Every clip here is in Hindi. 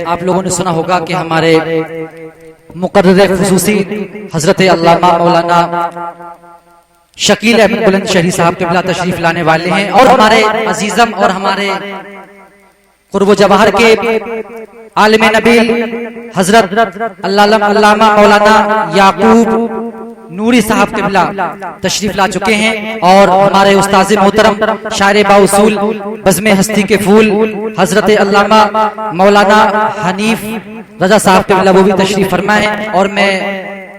आप लोगों ने सुना होगा कि हमारे मुकर्रर खुसूसी हजरत अल्लामा मौलाना शकील अहमद बुलंद शहरी साहब क़िबला तशरीफ लाने वाले हैं और हमारे अजीजम और हमारे कुर्ब जवाहर के आलिम नबील हजरत अल्लामा मौलाना याकूब नूरी साहब क़िबला तशरीफ ला चुके हैं और हमारे उस्ताद मोहतरम शायर बाउसूल बज़्मे हस्ती के फूल हजरत अल्लामा मौलाना हनीफ रजा साहब क़िबला वो भी तशरीफ फरमा है। और मैं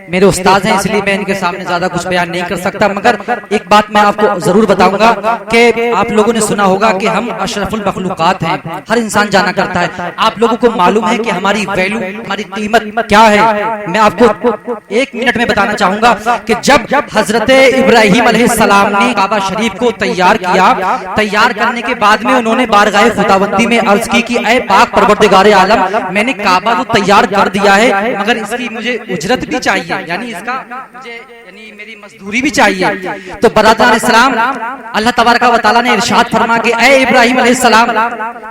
मेरे उस्ताद हैं इसलिए मैं इनके सामने ज्यादा कुछ बयान नहीं कर सकता, मगर एक बात मैं आपको जरूर बताऊंगा कि आप लोगों ने सुना होगा कि हम अशरफुल मखलूकात हैं, हर इंसान जाना करता है। आप लोगों को मालूम है कि हमारी वैल्यू, हमारी कीमत क्या है। मैं आपको एक मिनट में बताना चाहूंगा कि जब हजरत इब्राहिम अलैहिस्सलाम ने काबा शरीफ को तैयार किया, तैयार करने के बाद में उन्होंने बारगाह खुदावंदी में अर्ज की कि ऐ पाक परवरदिगार आलम, मैंने काबा तो तैयार कर दिया है मगर इसकी मुझे उजरत भी चाहिए, यानी इसका मुझे यानी मेरी मजदूरी भी चाहिए। तो बरादरान इस्लाम अल्लाह तबारक व तआला ने इरशाद फरमा कि ऐ इब्राहिम अलैहिस्सलाम,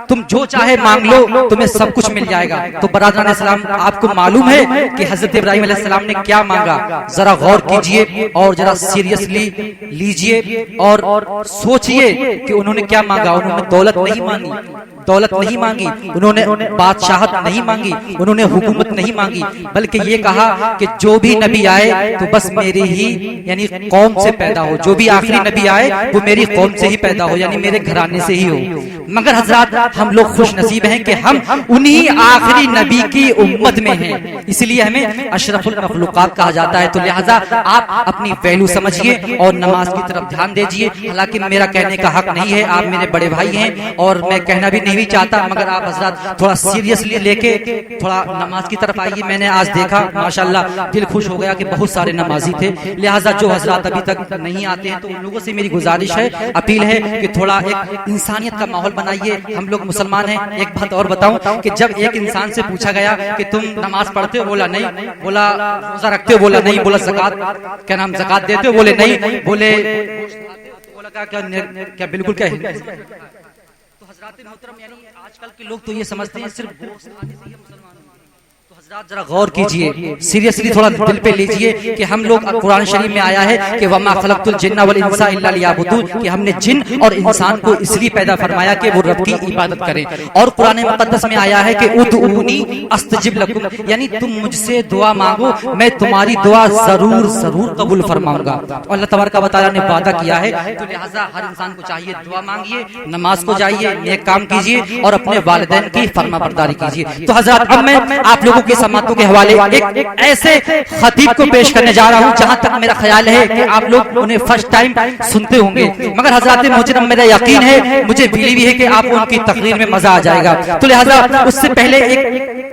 तुम जो चाहे मांग लो, तुम्हें सब कुछ मिल जाएगा। तो बरादरान इस्लाम आपको मालूम है कि हजरत इब्राहिम अलैहिस्सलाम ने क्या मांगा, जरा गौर कीजिए और जरा सीरियसली लीजिए और सोचिए कि उन्होंने क्या मांगा। उन्होंने दौलत नहीं मांगी, दौलत नहीं मांगी, उन्होंने बादशाहत नहीं मांगी, उन्होंने हुकूमत नहीं मांगी, बल्कि ये कहा कि जो भी नबी आए तो बस मेरी ही यानी कौम से पैदा हो, जो भी आखिरी नबी आए वो मेरी कौम से ही पैदा हो, यानी मेरे घराने से ही हो। मगर हजरत हम लोग खुश नसीब हैं कि हम उन्हीं आखिरी नबी की उम्मत में हैं, इसलिए हमें अशरफुल मखलूकात कहा जाता है। तो लिहाजा आप अपनी वैल्यू समझिए और नमाज की तरफ ध्यान दीजिए। हालांकि मेरा कहने का हक नहीं है, आप मेरे बड़े भाई हैं और मैं कहना भी नहीं चाहता, मगर आप हजरत थोड़ा सीरियसली लेके थोड़ा नमाज की तरफ आइए। मैंने आज देखा माशाल्लाह दिल खुश हो गया कि बहुत सारे नमाजी थे। लिहाजा जो हजरत अभी तक नहीं आते हैं तो उन लोगों से मेरी गुजारिश है, अपील है कि थोड़ा एक इंसानियत का माहौल बनाइए। हम लोग मुसलमान हैं। एक बात और बताऊं कि जब एक इंसान से पूछा गया कि तुम नमाज पढ़ते हो, बोला नहीं, बोला रोजा रखते हो, बोला नहीं, बोला ज़कात क्या नाम ज़कात देते हो, बोले नहीं, बोले क्या बिल्कुल क्या है। तो हजरात मोहतरम यानी आजकल के लोग तो ये समझते हैं सिर्फ गोश्त खाने से ही मुसलमान। तो हजरात जरा गौर कीजिए, सीरियसली थोड़ा दिल पे लीजिए कि हम लोग कुरान शरीफ में आया है कि वमा खलक़तुल जिन्ना वल इंसा इल्ला लियअबुदून, कि हमने जिन और इंसान को इसलिए पैदा फरमाया कि वो रब की इबादत करें। और कुरान मुक़द्दस में आया है कि उदऊनी अस्तजिब लकुम, यानी तुम मुझसे दुआ मांगो, मैं तुम्हारी दुआ जरूर जरूर कबूल फरमाऊंगा। तो अल्लाह तबारक व तआला ने वादा किया है। तो लिहाजा हर इंसान को चाहिए दुआ मांगिए, नमाज को जाइए, नेक काम कीजिए और अपने वालिदैन की फरमाबरदारी कीजिए। तो हजरत अब मैं आप लोगों की समातों के हवाले एक ऐसे खतीब को पेश करने जा रहा हूं जहां तक मेरा ख्याल है कि आप लोग उन्हें फर्स्ट टाइम सुनते होंगे, मगर हजरत मोहतरम मेरा यकीन है, मुझे बिलीव है कि आपको उनकी तकरीर में मजा आ जाएगा। तो लिहाजा उससे पहले एक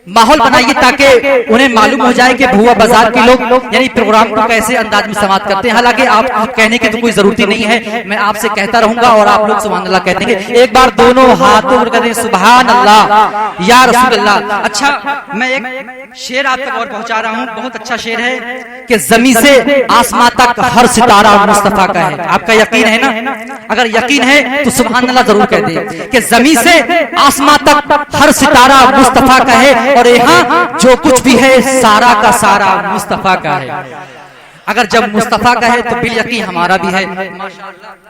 माहौल बनाइए ताकि उन्हें मालूम हो जाए कि भुआ बाजार के लोग यानी प्रोग्राम को कैसे अंदाज में समाप्त करते हैं। हालांकि आप कहने की तो कोई जरूरत ही नहीं है, मैं आपसे कहता रहूंगा और आप लोग सुभान अल्लाह कहते हैं। एक बार दोनों हाथों पर कहते हैं सुभान अल्लाह या रसूल अल्लाह। अच्छा, मैं एक शेर आप तक और पहुंचा रहा हूं, बहुत अच्छा शेर है कि जमीन से आसमां तक हर सितारा मुस्तफा का है। आपका यकीन है ना? अगर यकीन है तो सुभान अल्लाह जरूर कह दे कि जमीन से आसमां तक हर सितारा मुस्तफा का है और यहाँ जो कुछ भी है सारा का सारा मुस्तफा का है। अगर जब मुस्तफा का है तो बिल यकीन हमारा भी है। माशाअल्लाह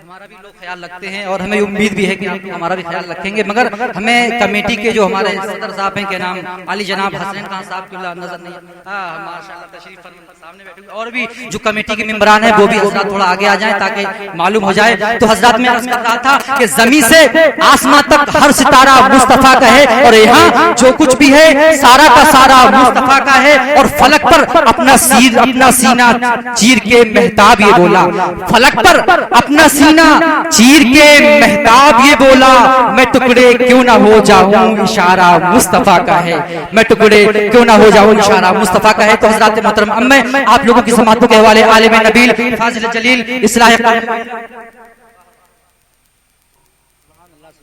हमारा भी लोग ख्याल रखते हैं और हमें उम्मीद भी है कि आप हमारा भी ख्याल रखेंगे। मगर हमें कमेटी के जो हमारे सदर साहब हैं, के नाम अली जनाब हसनैन खान साहब की नजर नहीं, माशाअल्लाह तशरीफ सामने बैठे और भी जो कमेटी के मेंबरान हैं वो भी हजरत थोड़ा आगे आ जाएं ताकि मालूम हो जाए। तो हजरत में अर्ज कर रहा था कि जमीन से आसमां तक हर सितारा मुस्तफा का है और यहाँ जो कुछ भी है सारा का सारा मुस्तफा का है। और फलक पर अपना सीना चीर के मेहताब ये बोला, फलक पर अपना सीना चीर के मेहताब ये बोला, मैं टुकड़े क्यों ना हो जाऊं इशारा मुस्तफा का है, मैं टुकड़े क्यों ना हो जाऊं इशारा मुस्तफा का है। तो हजरत मोहतरम अब मैं आप लोगों की समातों के हवाले आलिम नबील फाजिल जलील इस्लाह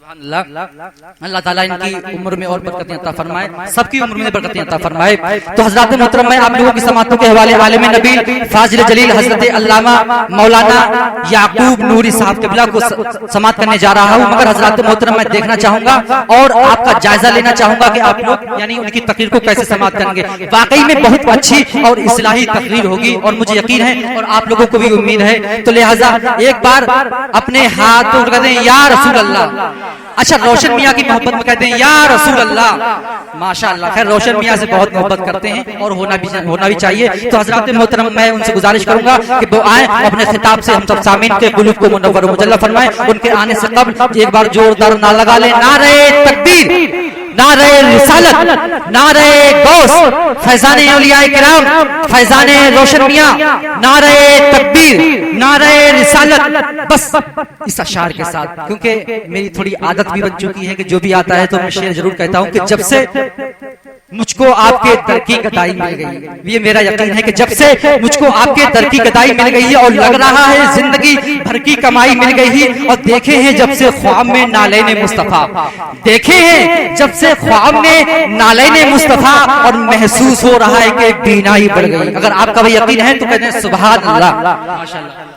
अल्लाह ताला इनकी उम्र में और बरकतें अता फरमाए, सबकी उम्र में बरकतें अता फरमाए। तो हज़रात मोहतरम, मैं आप लोगों की समातों के हवाले आलिम नबील फाजिल जलील हज़रत अल्लामा मौलाना याकूब नूरी साहब क़िबला को समात करने जा रहा हूँ। मगर हज़रात मोहतरम, मैं देखना चाहूंगा और आपका जायजा लेना चाहूंगा कि आप लोग यानी उनकी तकरीर को कैसे समात करेंगे। वाकई में बहुत अच्छी और इस्लाही तकरीर होगी और मुझे यकीन है और आप लोगों को भी उम्मीद है। तो लिहाजा एक बार अपने हाथ उठा दें, या रसूल अल्लाह। अच्छा, रोशन मियाँ की मोहब्बत में कहते हैं या रसूल अल्लाह। माशाअल्लाह, खैर रोशन मियाँ से बहुत मोहब्बत करते हैं और होना भी चाहिए। तो हज़रात मोहतरम, मैं उनसे गुजारिश करूंगा कि वो आए, अपने खिताब से हम सब सामीन के कुलूब को मुनव्वर मुजल्ला फरमाएं। उनके आने से कब्ल एक बार जोरदार ना लगा ले, नारे तकबीर, नारे रिसालत, नारे गौस, फैजाने औलिया किराम, फैजाने रोशन मियाँ, नारे तकबीर, नारे रिसालत। बस इस अशार के साथ, क्योंकि मेरी थोड़ी आदत भी बन चुकी है कि जो भी आता है तो मैं शेर जरूर कहता हूँ कि जब से मुझको आपके दर की गदाई मिल गई, ये मेरा यकीन है कि जब से मुझको आपके दर की गदाई मिल गई है और लग रहा है जिंदगी भर की कमाई मिल गई है। और देखे हैं जब से ख्वाब में नालैने मुस्तफा, देखे हैं जब से ख्वाब में नालैने मुस्तफा, और महसूस हो रहा है कि बीनाई बढ़ गई। अगर आपका भी यकीन है तो कहते हैं सुभान अल्लाह, माशाअल्लाह।